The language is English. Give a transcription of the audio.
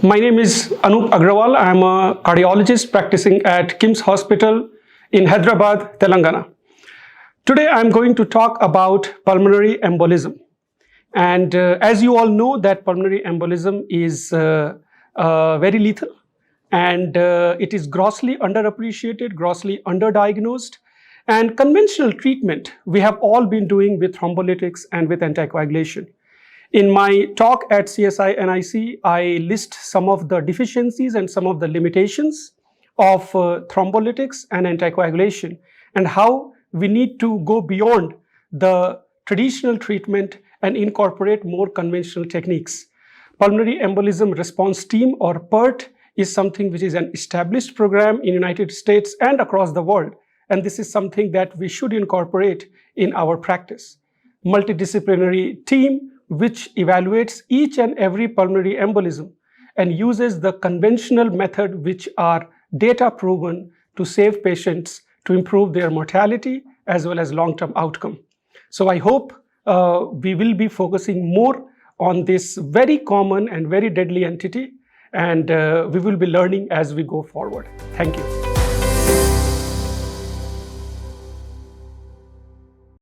My name is Anoop Agrawal. I am a cardiologist practicing at KIMS Hospital in Hyderabad, Telangana. Today I am going to talk about pulmonary embolism. And as you all know, that pulmonary embolism is very lethal, and it is grossly underappreciated, grossly underdiagnosed. And conventional treatment we have all been doing with thrombolytics and with anticoagulation. In my talk at CSI NIC, I list some of the deficiencies and some of the limitations of thrombolytics and anticoagulation, and how we need to go beyond the traditional treatment and incorporate more conventional techniques. Pulmonary Embolism Response Team, or PERT, is something which is an established program in United States and across the world, and this is something that we should incorporate in our practice. Multidisciplinary team which evaluates each and every pulmonary embolism and uses the conventional method which are data proven to save patients, to improve their mortality as well as long-term outcome. So I hope we will be focusing more on this very common and very deadly entity, and we will be learning as we go forward. Thank you.